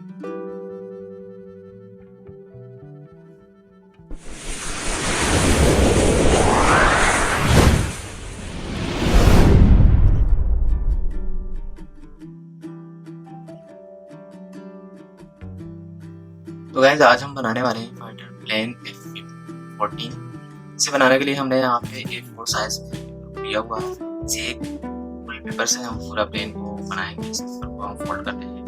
तो गाइस आज हम बनाने वाले हैं फाइटर प्लेन F14। इसे बनाने के लिए हमने यहाँ पे A4 साइज में लिया हुआ है। इसे एक फुल पेपर से हम पूरा प्लेन को बनाएंगे। इस पेपर को हम फोल्ड करते हैं।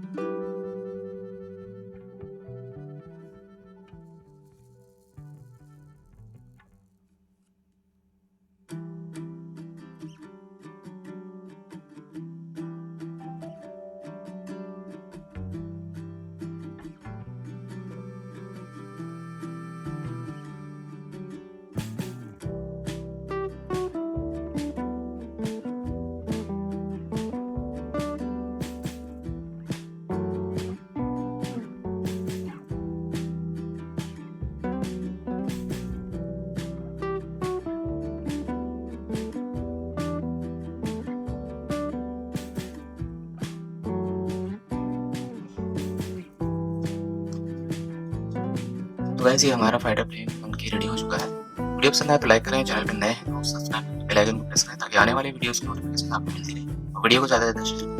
तो गाइस ये हमारा फाइटर प्लेन बन के रेडी हो चुका है। वीडियो पसंद आए तो लाइक करें, चैनल पे नए हैं तो सब्सक्राइब करके बेल आइकन को प्रेस करें ताकि आने वाले वीडियोस की नोटिफिकेशन आपको मिलती रहे। और वीडियो को ज़्यादा से ज़्यादा शेयर